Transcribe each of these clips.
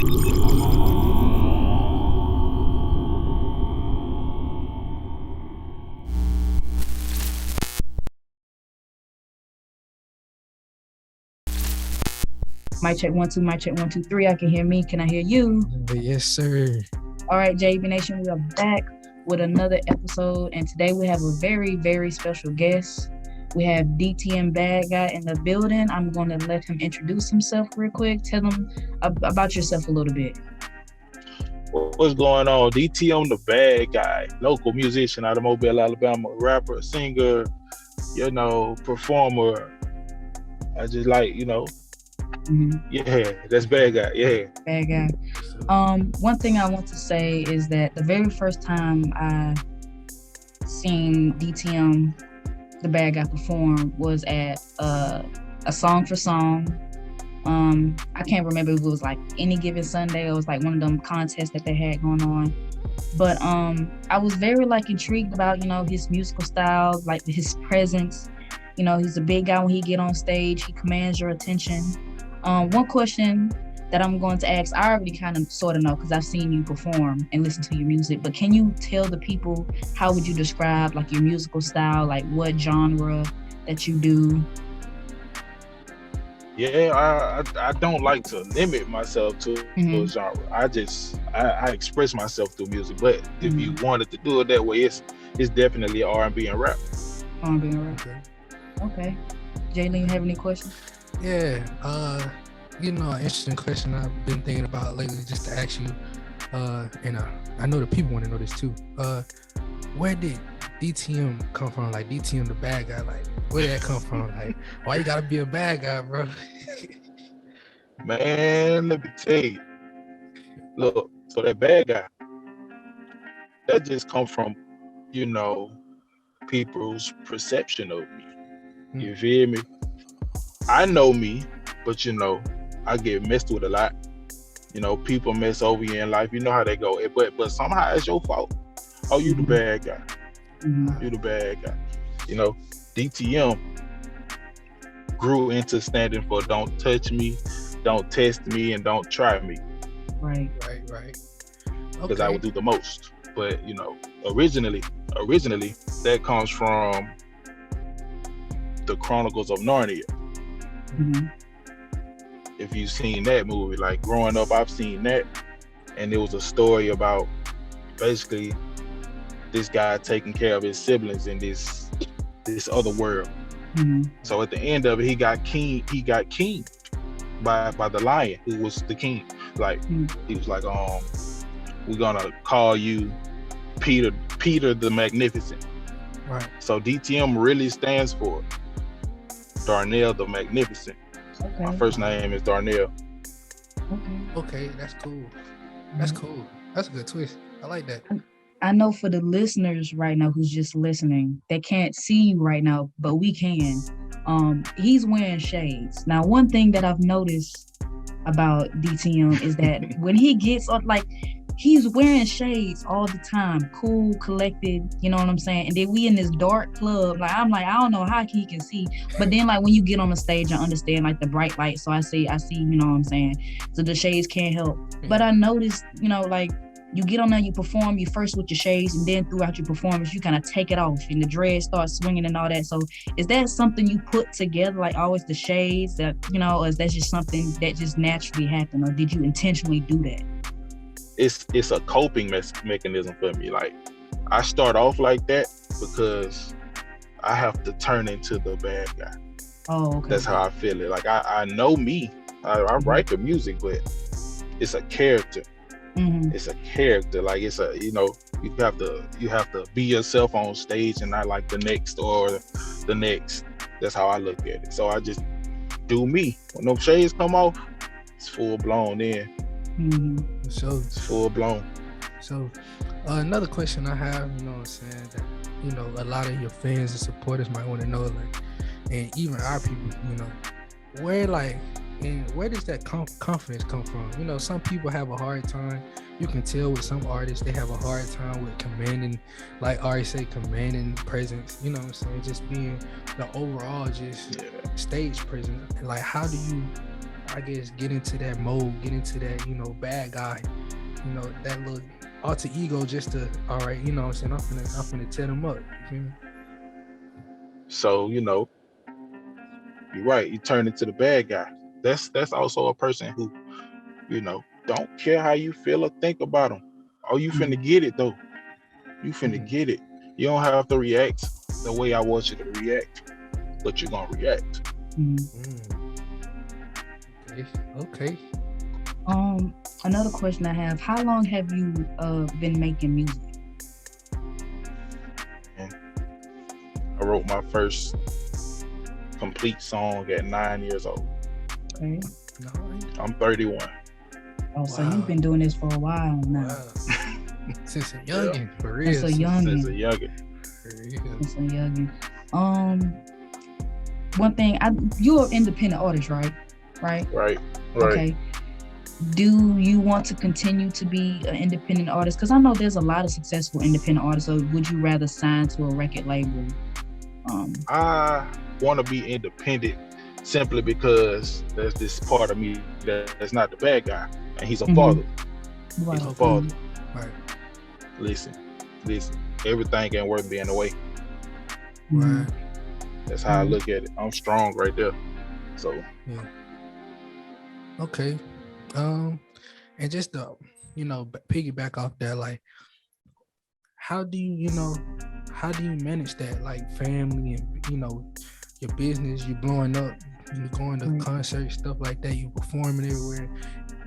Mic check 1 2, mic check 1 2 3. I can hear me. Can I hear you? Yes, sir. All right, J.A.B Nation, we are back with another episode, and today we have a very, very special guest. We have DTM Badguy in the building. I'm going to let him introduce himself real quick. Tell him about yourself a little bit. What's going on? DTM the bad guy, local musician out of Mobile, Alabama, rapper, singer, performer. I just like, yeah, that's bad guy. Yeah. Bad guy. One thing I want to say is that the very first time I seen DTM the bad guy perform was at a Song for Song. I can't remember if it was like Any Given Sunday or it was like one of them contests that they had going on. But I was very intrigued about, his musical style, like his presence. He's a big guy when he get on stage, he commands your attention. One question that I'm going to ask, I already kind of sort of know because I've seen you perform and listen to your music, but can you tell the people, how would you describe your musical style, what genre that you do? Yeah, I don't like to limit myself to a genre. I express myself through music, but if you wanted to do it that way, it's definitely R&B and rap. R&B and rap. Okay. Jalen, you have any questions? Yeah, an interesting question I've been thinking about lately, just to ask you, and I know the people want to know this too. Where did DTM come from? Like DTM the bad guy, where did that come from? Why you gotta be a bad guy, bro? Man, let me tell you. Look, so that bad guy, that just comes from, people's perception of me. You feel me? I know me, but I get messed with a lot. People mess over you in life. You know how they go. But somehow it's your fault. Oh, you the bad guy. You the bad guy. DTM grew into standing for don't touch me, don't test me, and don't try me. Right. Because I would do the most. But originally that comes from the Chronicles of Narnia. If you've seen that movie, growing up, I've seen that, and it was a story about basically this guy taking care of his siblings in this other world. So at the end of it, he got kinged by the lion who was the king. He was like, we're gonna call you Peter the Magnificent. Right. So DTM really stands for Darnell the Magnificent. Okay. My first name is Darnell. Okay, that's cool. That's cool. That's a good twist. I like that. I know for the listeners right now who's just listening, they can't see you right now, but we can. He's wearing shades. Now, one thing that I've noticed about DTM is that when he gets on, he's wearing shades all the time, cool, collected, you know what I'm saying? And then we in this dark club, I don't know how he can see, but then when you get on the stage, I understand the bright light, so I see, you know what I'm saying? So the shades can't help. But I noticed, you get on there, you perform, you first with your shades, and then throughout your performance, you kind of take it off, and the dreads start swinging and all that. So is that something you put together, always the shades, that, or is that just something that just naturally happened, or did you intentionally do that? It's a coping mechanism for me. I start off like that because I have to turn into the bad guy. Oh, okay. That's how I feel it. I know me. I write the music, but it's a character. It's a character. It's a you have to be yourself on stage and not the next or the next. That's how I look at it. So I just do me. When those shades come off, it's full blown in. So it's full blown. So another question I have, what I'm saying, that a lot of your fans and supporters might want to know, and even our people, where does that confidence come from? Some people have a hard time. You can tell with some artists, they have a hard time with commanding, like Ari said, commanding presence. You know what I'm saying? Just being the overall stage presence. How do you I guess, get into that mode, get into that, bad guy, that little alter ego just to, all right, what I'm saying, I'm finna tear them up. You feel me? So, you're right. You turn into the bad guy. That's also a person who, don't care how you feel or think about them. Oh, you finna get it though. You finna get it. You don't have to react the way I want you to react, but you're gonna react. Okay. Another question I have: how long have you been making music? I wrote my first complete song at 9 years old. Okay. I'm 31. Oh, so you've been doing this for a while now. Wow. Since a youngin', for real. Since a youngin'. Since a youngin'. One thing, you're an independent artist, right? Right. Okay. Do you want to continue to be an independent artist? Because I know there's a lot of successful independent artists. So would you rather sign to a record label? I want to be independent simply because there's this part of me that's not the bad guy, and he's a father. Right. He's a father. Right. Listen. Everything ain't worth being away. Right. That's how I look at it. I'm strong right there. So yeah. Okay. And just to, piggyback off that, like, how do you manage that, like, family and, your business, you blowing up, you going to concerts, stuff like that, you performing everywhere,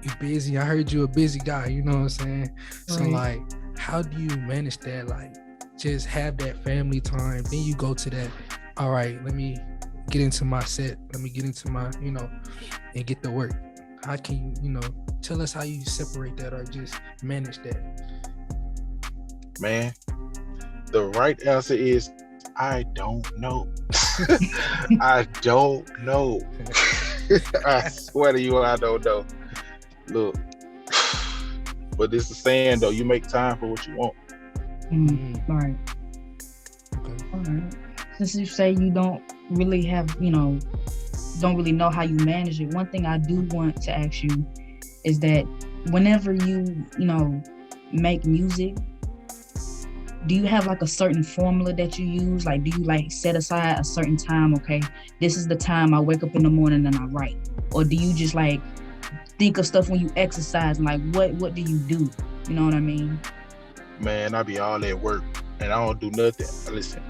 you busy. I heard you a busy guy, you know what I'm saying? So like, how do you manage that? Like, just have that family time, then you go to that, all right, let me get into my set, let me get into my, and get to work. How can you, tell us how you separate that or just manage that? Man, the right answer is I don't know. I don't know. I swear to you, I don't know. Look, but this is saying though, you make time for what you want. All right. Okay. All right. Since you say you don't really have, don't really know how you manage it, one thing I do want to ask you is that whenever you, make music, do you have like a certain formula that you use? Like, do you like set aside a certain time? Okay, this is the time I wake up in the morning and I write. Or do you just like think of stuff when you exercise? And like, what do you do? You know what I mean? Man, I be all at work and I don't do nothing.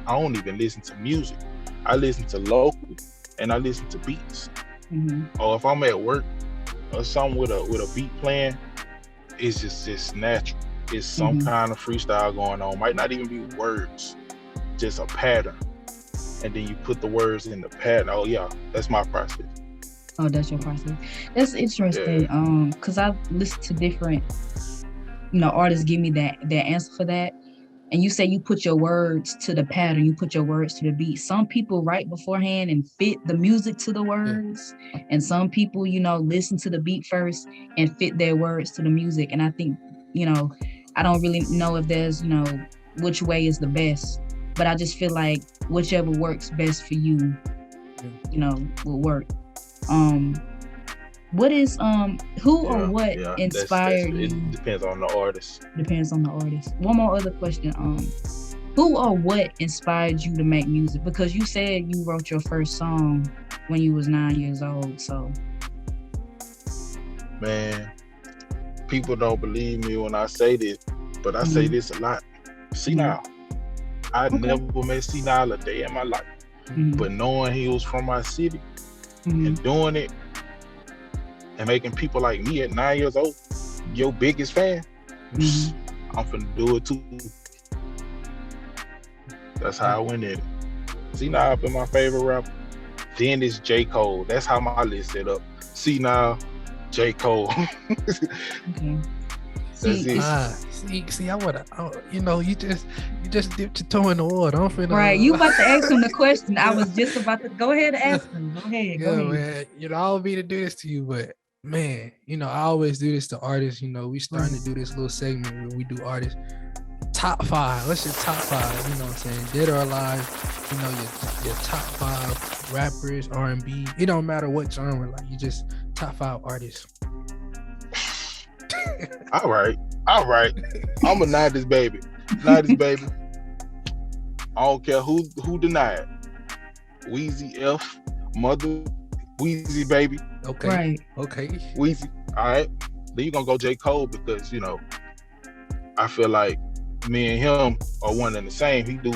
I don't even listen to music. I listen to local and I listen to beats. Or if I'm at work or something with a beat playing, it's just natural. It's some kind of freestyle going on. Might not even be words, just a pattern. And then you put the words in the pattern. Oh yeah, that's my process. Oh, that's your process. That's interesting. Yeah. Cause I've listened to different, artists give me that answer for that. And you say you put your words to the pattern, you put your words to the beat. Some people write beforehand and fit the music to the words. Yeah. And some people, listen to the beat first and fit their words to the music. And I think, I don't really know if there's, which way is the best, but I just feel like whichever works best for you, will work. What is, who or what inspired you? It depends on the artist. Depends on the artist. One more other question. Who or what inspired you to make music? Because you said you wrote your first song when you was 9 years old, so. Man, people don't believe me when I say this, but I say this a lot. Senile. I never met Senile a day in my life. But knowing he was from my city and doing it and making people like me at 9 years old your biggest fan, I'm finna do it too. That's how I went in it. Senile been my favorite rapper. Then it's J. Cole. That's how my list set up. Senile, J. Cole. Okay. See, I would, you just dipped your toe in the water. I'm finna. Right, you about to ask him the question. I was just about to go ahead and ask him. Go ahead. Man. I don't mean to do this to you, but man, I always do this to artists. We starting to do this little segment where we do artists top 5. Let's just top 5. You know what I'm saying? Dead or alive. Your top 5 rappers, R&B. It don't matter what genre. Like, you just top 5 artists. All right. I'm a 90s baby. 90s baby. I don't care who denied. Weezy F, Mother, Weezy baby. Okay. Right. Okay. Weezy. All right. Then you're gonna go J. Cole because I feel like me and him are one and the same. He do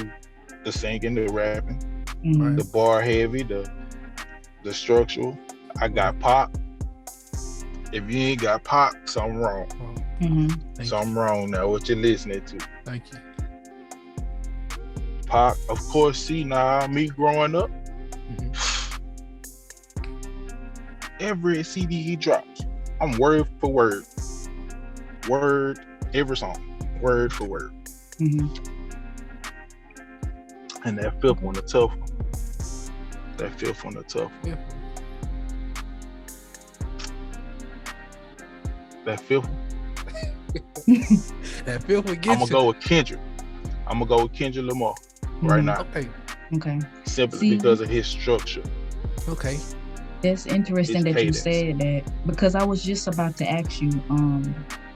the singing, the rapping, Mhm. the bar heavy, the structural. I got Pop. If you ain't got Pop, something wrong. Mhm. Something wrong now. What you listening to? Thank you. Pop, of course. See now, me growing up, every CD he drops, I'm word for word, every song, word for word. Mhm. And that fifth one, the tough one. Yeah. That fifth one. That fifth one I'm gets gonna go with Kendrick. Lamar right now, Okay. simply See? because of his structure. Okay. That's interesting His that cadence. you said that, because I was just about to ask you,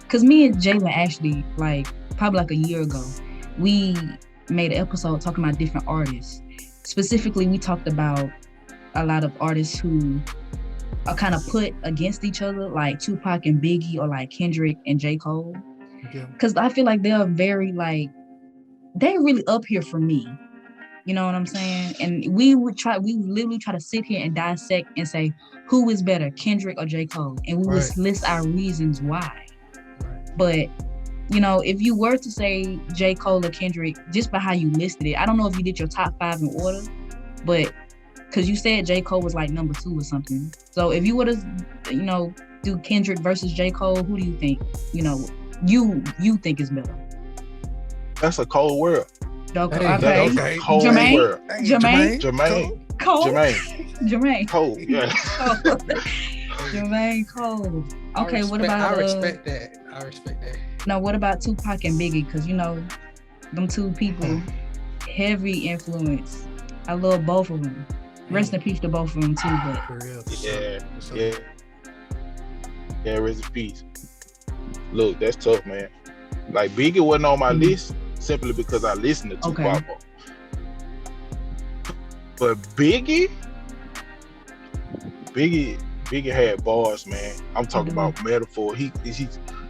because me and Jalen actually, like, probably like a year ago, we made an episode talking about different artists. Specifically, we talked about a lot of artists who are kind of put against each other, like Tupac and Biggie, or like Kendrick and J. Cole. Yeah. Because I feel like they're very, like, they're really up here for me. You know what I'm saying? And we literally try to sit here and dissect and say, who is better, Kendrick or J. Cole? And we would list our reasons why. But, if you were to say J. Cole or Kendrick, just by how you listed it, I don't know if you did your top 5 in order, but because you said J. Cole was like number 2 or something. So if you were to, do Kendrick versus J. Cole, who do you think, you think is better? That's a cold world. Okay. That's a cold Jermaine? world. Jermaine? Cole. Jermaine. Cole. Yeah. Jermaine Cole. Okay, what about? I respect that. Now, what about Tupac and Biggie? Because them two people, heavy influence. I love both of them. Rest in peace to both of them too. But for real. Yeah. Rest in peace. Look, that's tough, man. Like Biggie wasn't on my list simply because I listened to Tupac. But Biggie had bars, man. I'm talking about metaphor. He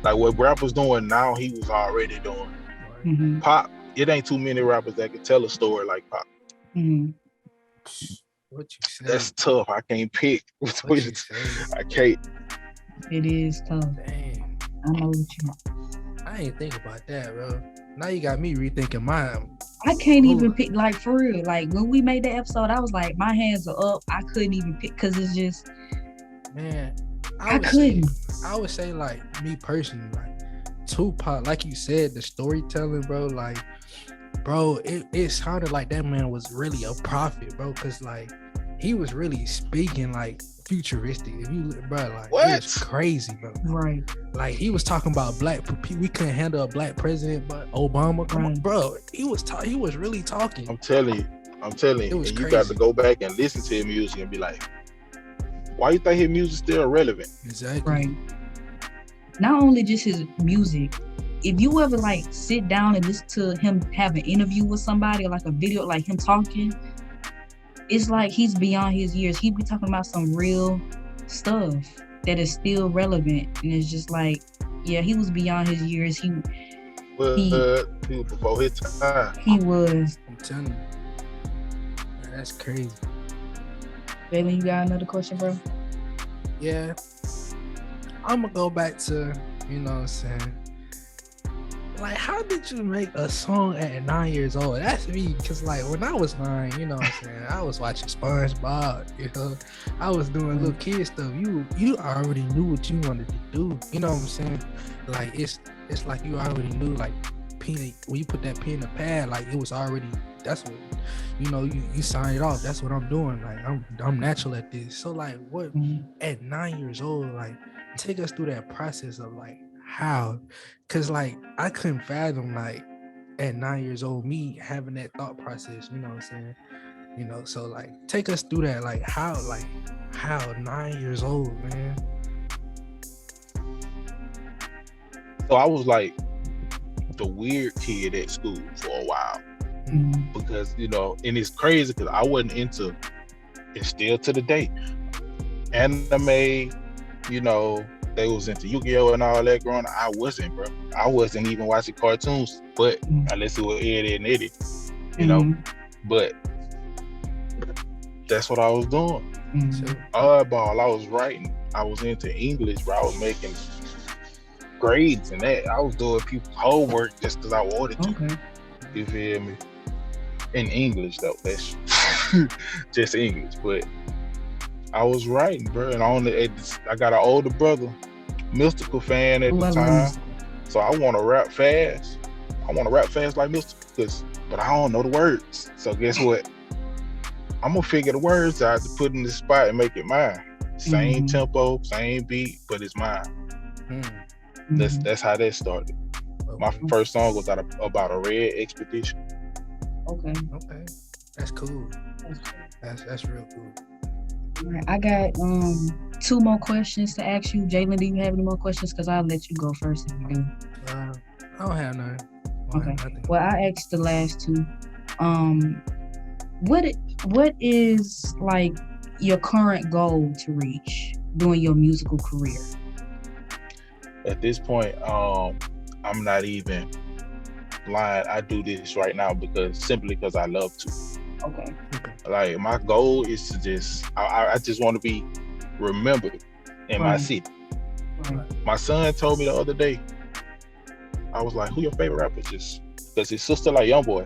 like what rappers doing now, he was already doing. Mm-hmm. Pop, it ain't too many rappers that can tell a story like Pop. Mm-hmm. What you say? That's tough. I can't pick. I can't. It is tough. Dang. I know what you. I ain't think about that, bro. Now you got me rethinking mine. I can't even pick, like, for real. Like, when we made the episode, I was like, my hands are up. I couldn't even pick because it's just, man. I couldn't. I would say, like, me personally, like Tupac, like you said, the storytelling, bro. Like, bro, it sounded like that man was really a prophet, bro. Cause like he was really speaking like futuristic. If you, bro, like it's crazy, bro. Right. Like he was talking about we couldn't handle a black president, but Obama, come on, bro. He was really talking. I'm telling you, It was and crazy. you got to go back and listen to his music and be like, why you think his music still relevant? Exactly. Right. Not only just his music. If you ever like sit down and listen to him have an interview with somebody or like a video, like him talking, it's like he's beyond his years. He be talking about some real stuff that is still relevant, and it's just like, yeah, he was beyond his years. He was before his time. He was. I'm telling you, man, that's crazy. Bailey, you got another question, bro? Yeah, I'm gonna go back to, you know what I'm saying. Like, how did you make a song at 9 years old? That's me, because like when I was 9, you know what I'm saying, I was watching SpongeBob, you know, I was doing little kid stuff. You already knew what you wanted to do, you know what I'm saying? Like it's like you already knew, like pen, when you put that pen in the pad, like it was already, that's what, you know, you sign it off. That's what I'm doing. Like I'm natural at this. So like what at 9 years old, like take us through that process of like how, because like I couldn't fathom like at 9 years old me having that thought process, you know what I'm saying? You know, so like take us through that, like how How? 9 years old, man. So I was like the weird kid at school for a while because and it's crazy because I wasn't into it still to the day. Anime, they was into Yu-Gi-Oh and all that growing up. I wasn't, bro. I wasn't even watching cartoons, but unless it was Eddie and Eddie, But that's what I was doing. Oddball, I was writing. I was into English, bro. I was making grades and that. I was doing people's homework just because I wanted to. Okay. You feel me? In English, though. That's just English. But I was writing, bro. And I got an older brother, Mystical fan at the time. So I want to rap fast. I want to rap fast like Mystical, but I don't know the words. So guess what? I'm going to figure the words out to put in the spot and make it mine. Same tempo, same beat, but it's mine. That's how that started. My first song was about a red expedition. Okay. That's cool. That's real cool. All right, I got 2 more questions to ask you. Jalen, do you have any more questions? Because I'll let you go first if you do. I don't have none. Okay. Well, I asked the last 2. What is like your current goal to reach during your musical career? At this point, I'm not even lying. I do this right now simply because I love to. Okay. Like my goal is to I just want to be remembered in my city. Right. My son told me the other day, I was like, who your favorite rapper? Just because his sister like YoungBoy.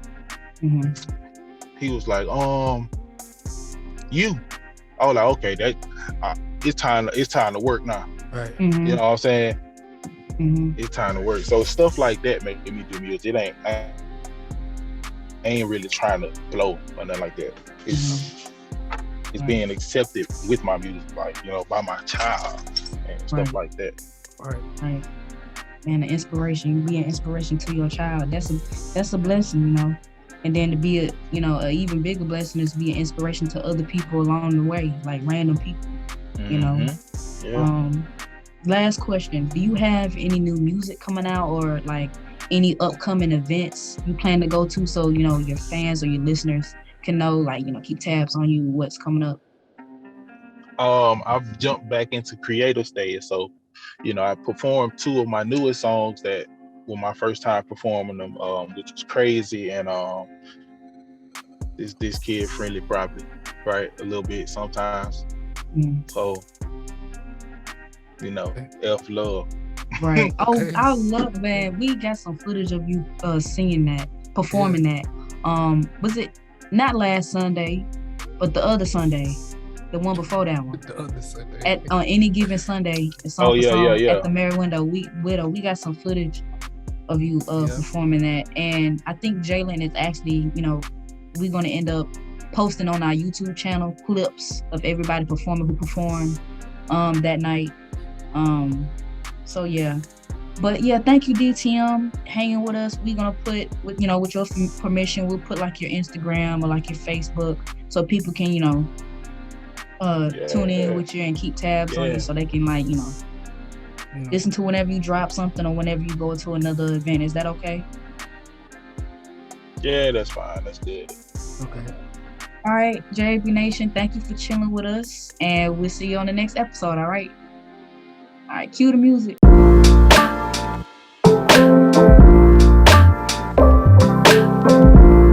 He was like, you. I was like, okay, that it's time to work now. Right. You know what I'm saying? It's time to work. So stuff like that making me do music. I ain't really trying to blow or nothing like that. It's being accepted with my music, like, by my child and stuff like that. Right. And the inspiration, be an inspiration to your child. That's a blessing, And then to be a even bigger blessing is to be an inspiration to other people along the way, like random people. Yeah. Last question: do you have any new music coming out, or like any upcoming events you plan to go to, so your fans or your listeners can know, like, keep tabs on you, what's coming up? I've jumped back into creative stage, so I performed 2 of my newest songs that were my first time performing them, which was Crazy and this kid Friendly, probably, right, a little bit sometimes. So F love. Right. Oh, I love, man. We got some footage of you singing that, performing that. Was it not last Sunday, but the other Sunday, the one before that one? The other Sunday. At Any Given Sunday, at the Merry Window. We got some footage of you performing that, and I think Jalen is actually, we're gonna end up posting on our YouTube channel clips of everybody performing who performed that night. So yeah, but yeah, thank you, DTM, hanging with us. We're gonna put, with your permission, we'll put like your Instagram or like your Facebook, so people can tune in with you and keep tabs on you, so they can listen to whenever you drop something or whenever you go to another event. Is that okay? Yeah, that's fine. That's good. Okay. All right, J.A.B Nation, thank you for chilling with us, and we'll see you on the next episode. All right, cue the music.